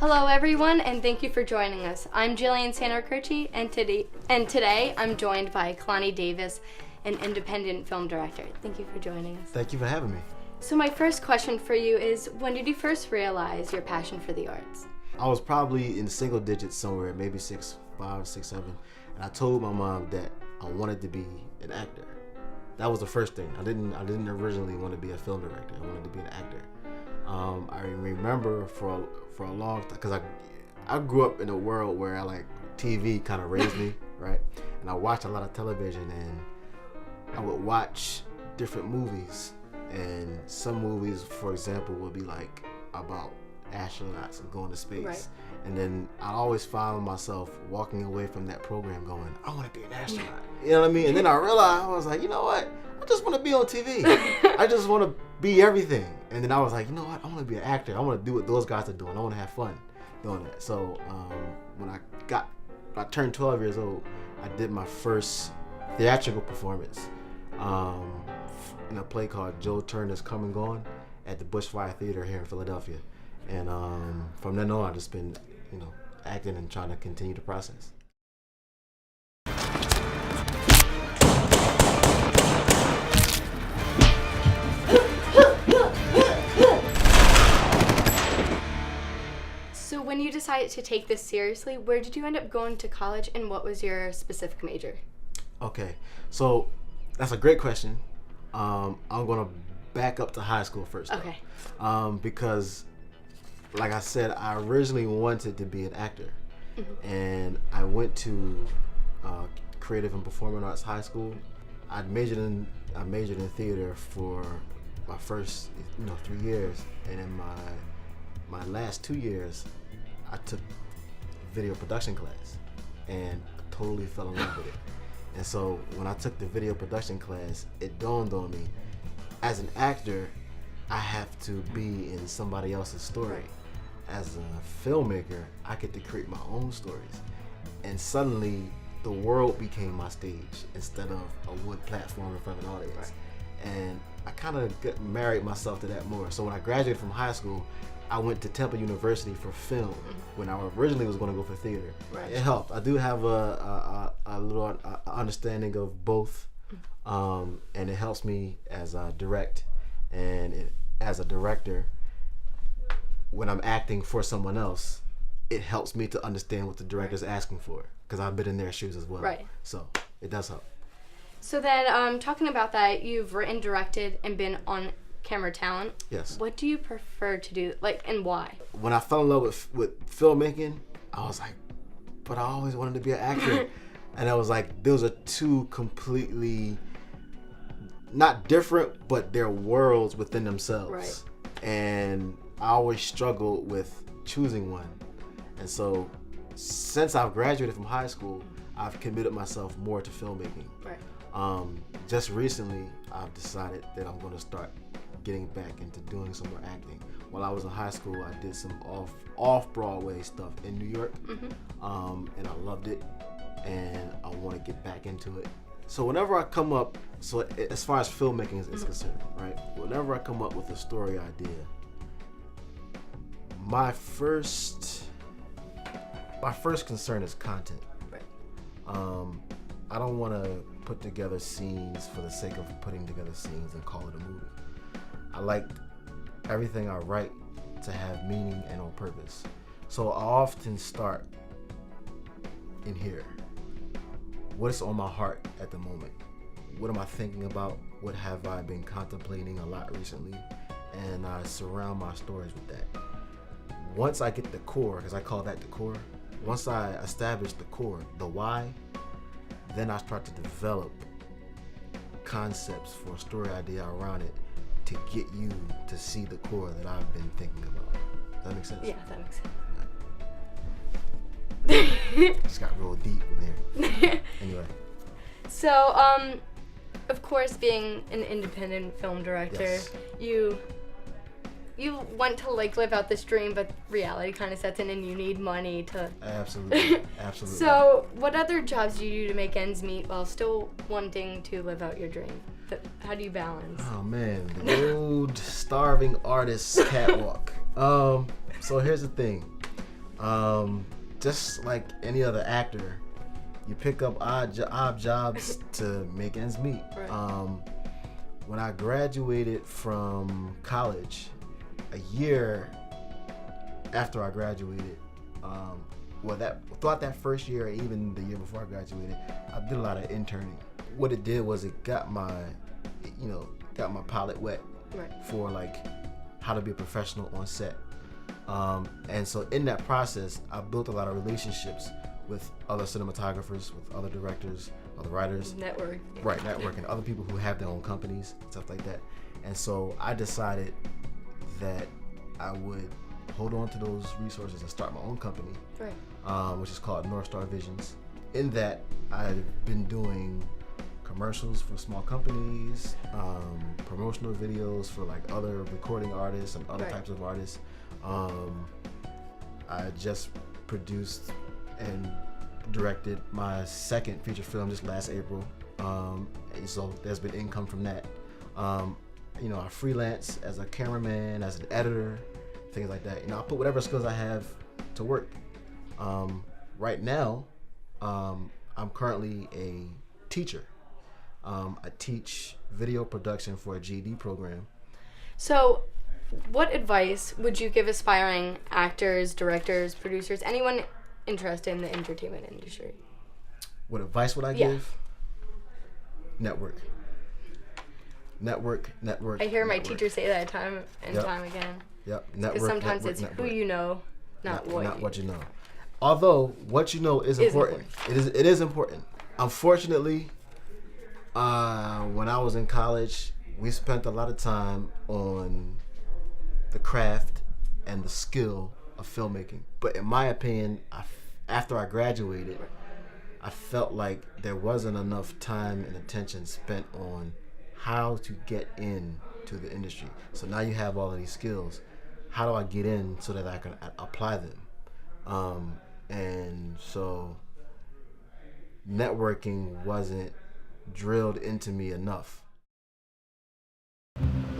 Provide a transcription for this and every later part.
Hello everyone, and thank you for joining us. I'm Jillian Sanarcurci, and today I'm joined by Kaloni Davis, an independent film director. Thank you for joining us. Thank you for having me. So my first question for you is, when did you first realize your passion for the arts? I was probably in single digits somewhere, maybe 5, 6, 7, and I told my mom that I wanted to be an actor. That was the first thing. I didn't originally want to be a film director. I wanted to be an actor. I remember for a long time, because I grew up in a world where TV kind of raised me, right? And I watched a lot of television, and I would watch different movies. And some movies, for example, would be like about astronauts and going to space. Right. And then I always found myself walking away from that program going, I want to be an astronaut. You know what I mean? And then I realized, I was like, you know what? I just want to be on TV. I just want to be everything. And then I was like, you know what? I want to be an actor. I want to do what those guys are doing. I want to have fun doing that. So when I turned 12 years old, I did my first theatrical performance in a play called Joe Turner's Come and Gone at the Bushfire Theater here in Philadelphia. And from then on, I've just been, acting and trying to continue the process. So when you decided to take this seriously, where did you end up going to college, and what was your specific major? Okay, so that's a great question. I'm going to back up to high school first. Okay. Because, like I said, I originally wanted to be an actor. Mm-hmm. And I went to Creative and Performing Arts High School. I majored in theater for my first 3 years, and in my last 2 years, I took video production class, and I totally fell in love with it. And so when I took the video production class, it dawned on me, as an actor, I have to be in somebody else's story. As a filmmaker, I get to create my own stories. And suddenly, the world became my stage instead of a wood platform in front of an audience. Right. And I kind of married myself to that more. So when I graduated from high school, I went to Temple University for film when I originally was going to go for theater. Right. It helped. I do have a little understanding of both, and it helps me as I direct, and as a director, when I'm acting for someone else, it helps me to understand what the director's asking for, because I've been in their shoes as well. Right. So it does help. So then, talking about that, you've written, directed, and been on camera talent. Yes. What do you prefer to do, and why? When I fell in love with filmmaking, I was like, but I always wanted to be an actor. And I was like, those are two completely, not different, but they're worlds within themselves. Right. And I always struggled with choosing one. And so since I've graduated from high school, I've committed myself more to filmmaking. Right. Just recently, I've decided that I'm going to start getting back into doing some more acting. While I was in high school, I did some off-Broadway stuff in New York, and I loved it, and I want to get back into it. So whenever I come up, as far as filmmaking is concerned, right? Whenever I come up with a story idea, my first concern is content. Right. I don't want to put together scenes for the sake of putting together scenes and call it a movie. I like everything I write to have meaning and on purpose. So I often start in here. What is on my heart at the moment? What am I thinking about? What have I been contemplating a lot recently? And I surround my stories with that. Once I get the core, because I call that the core, once I establish the core, the why, then I start to develop concepts for a story idea around it to get you to see the core that I've been thinking about. Does that make sense? Yeah, that makes sense. Just got real deep in there. Anyway. So, of course, being an independent film director, yes, you want to live out this dream, but reality kind of sets in, and you need money to. Absolutely. So, what other jobs do you do to make ends meet while still wanting to live out your dream? How do you balance? Oh man, the old starving artist catwalk. So here's the thing. Just like any other actor, you pick up odd jobs to make ends meet. Right. When I graduated from college, a year after I graduated, throughout that first year, even the year before I graduated, I did a lot of interning. What it did was it got my palate wet Right. for like how to be a professional on set. And so in that process, I built a lot of relationships with other cinematographers, with other directors, other writers. Network. Right, networking, other people who have their own companies, stuff like that. And so I decided that I would hold on to those resources and start my own company, Right. which is called North Star Visions. In that, I've been doing commercials for small companies, promotional videos for like other recording artists and other Right. types of artists. I just produced and directed my second feature film just last April, and so there's been income from that. I freelance as a cameraman, as an editor, things like that. I put whatever skills I have to work. Right now, I'm currently a teacher. I teach video production for a GED program. So, what advice would you give aspiring actors, directors, producers, anyone interested in the entertainment industry? What advice would I give? Network. I hear my teacher say that time and time again. Yep. Because sometimes it's who you know, not what you know. Although what you know is important. It is important. Unfortunately, when I was in college, we spent a lot of time on the craft and the skill of filmmaking. But in my opinion, after I graduated, I felt like there wasn't enough time and attention spent on how to get into the industry. So now you have all of these skills. How do I get in so that I can apply them? And so networking wasn't drilled into me enough.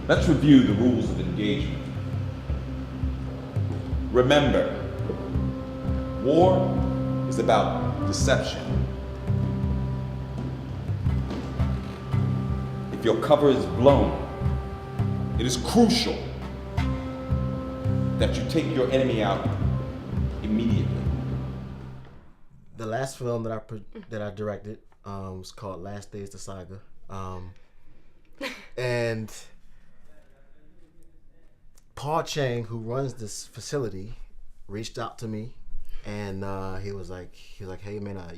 Let's review the rules of engagement. Remember, war is about deception. If your cover is blown, it is crucial that you take your enemy out immediately. The last film that I directed was called Last Days to Saga, and Paul Chang, who runs this facility, reached out to me, and he was like, hey man, I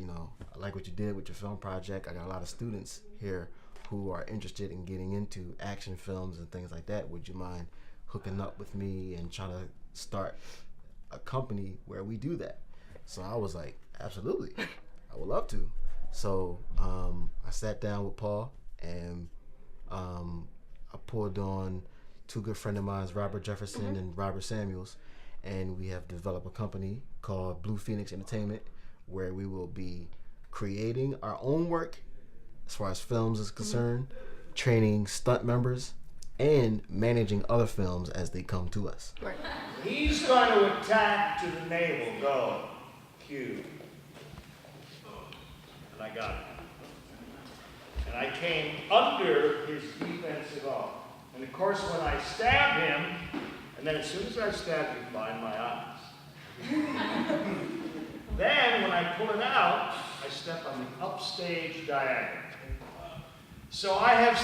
like what you did with your film project. I got a lot of students here who are interested in getting into action films and things like that. Would you mind hooking up with me and trying to start a company where we do that? So I was like, absolutely, I would love to. So I sat down with Paul, and I pulled on two good friends of mine, Robert Jefferson and Robert Samuels, and we have developed a company called Blue Phoenix Entertainment, where we will be creating our own work as far as films is concerned, training stunt members, and managing other films as they come to us. Right. He's going to attack to the navel. Go. Cue. And I got it. And I came under his defensive arm. And of course, when I stab him, and then as soon as I stab him, find my eyes. Then, when I pull it out, I step on the upstage diagonal. So I have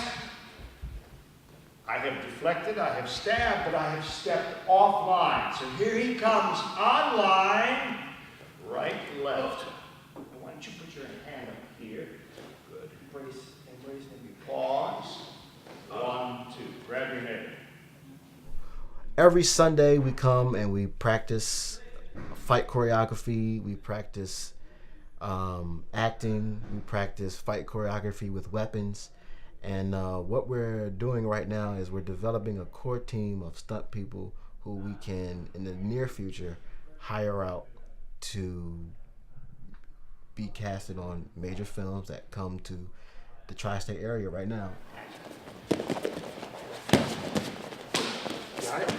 deflected, I have stabbed, but I have stepped offline. So here he comes on line, right, left. Why don't you put your hand up here? Good. Embrace, maybe pause. 1, 2. Grab your head. Every Sunday we come and we practice fight choreography, we practice acting, we practice fight choreography with weapons. And what we're doing right now is we're developing a core team of stunt people who we can, in the near future, hire out to be casted on major films that come to the tri-state area right now. Got it?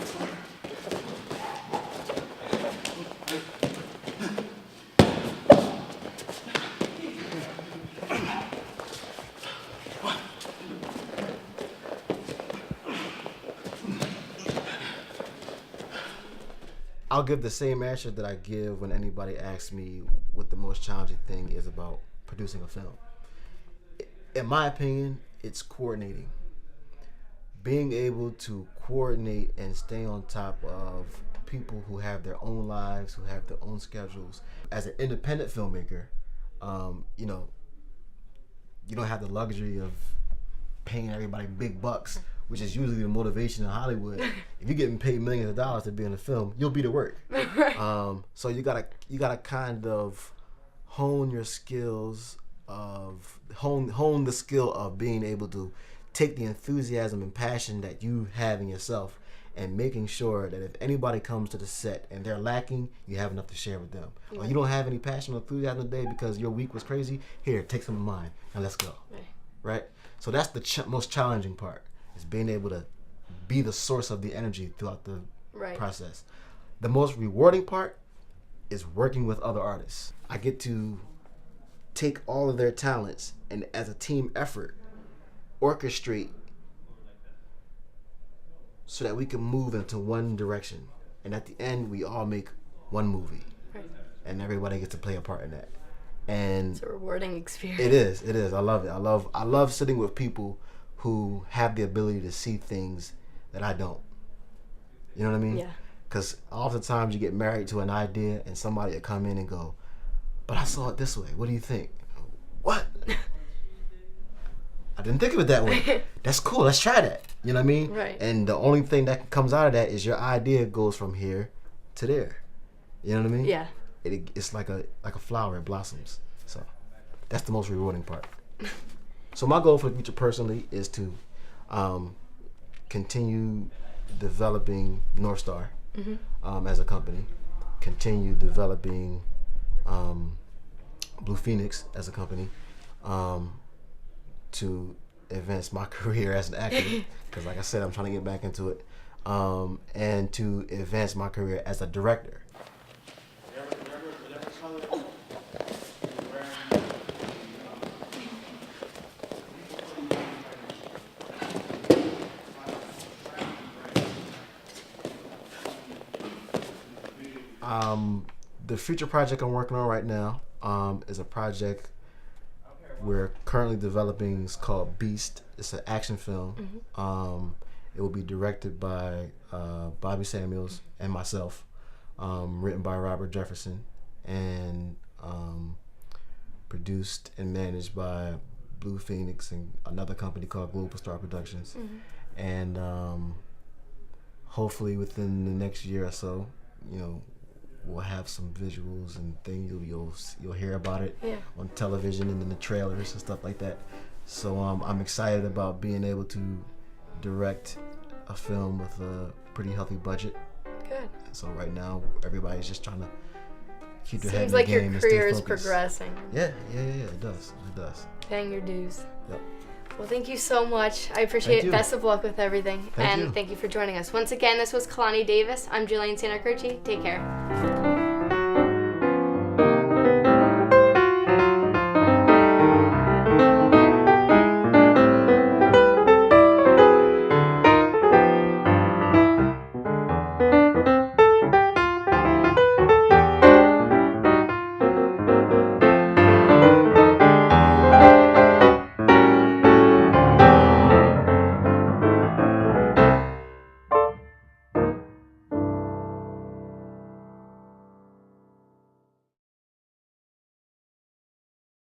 I'll give the same answer that I give when anybody asks me what the most challenging thing is about producing a film. In my opinion, it's coordinating. Being able to coordinate and stay on top of people who have their own lives, who have their own schedules. As an independent filmmaker, you know, you don't have the luxury of paying everybody big bucks, which is usually the motivation in Hollywood. If you're getting paid millions of dollars to be in a film, you'll be the work. So you gotta kind of hone your skills of hone the skill of being able to take the enthusiasm and passion that you have in yourself, and making sure that if anybody comes to the set and they're lacking, you have enough to share with them. Or you don't have any passion or enthusiasm today because your week was crazy, here, take some of mine and let's go. Right? So that's the most challenging part, is being able to be the source of the energy throughout the process. The most rewarding part is working with other artists. I get to take all of their talents and, as a team effort, orchestrate so that we can move into one direction, and at the end we all make one movie, and everybody gets to play a part in that. And it's a rewarding experience. It is. I love it. I love sitting with people who have the ability to see things that I don't. You know what I mean? Yeah. Because oftentimes you get married to an idea and somebody will come in and go, but I saw it this way, what do you think? What? I didn't think of it that way. That's cool, let's try that. You know what I mean? Right. And the only thing that comes out of that is your idea goes from here to there. You know what I mean? Yeah. It's like a flower, it blossoms. So that's the most rewarding part. So my goal for the future personally is to continue developing North Star as a company, continue developing Blue Phoenix as a company, to advance my career as an actor, because like I said, I'm trying to get back into it, and to advance my career as a director. The future project I'm working on right now is a project we're currently developing. It's called Beast. It's an action film. It will be directed by Bobby Samuels and myself, written by Robert Jefferson, and produced and managed by Blue Phoenix and another company called Global Star Productions. And hopefully within the next year or so, you know, we'll have some visuals and things. You'll hear about it on television and in the trailers and stuff like that. So I'm excited about being able to direct a film with a pretty healthy budget. Good. So right now everybody's just trying to keep their head in Seems the like game your and career stay is focused. progressing. Yeah, it does. Paying your dues. Yep. Well, thank you so much. I appreciate it. Best of luck with everything. Thank you. Thank you for joining us. Once again, this was Kaloni Davis. I'm Julian Sanarcurci. Take care.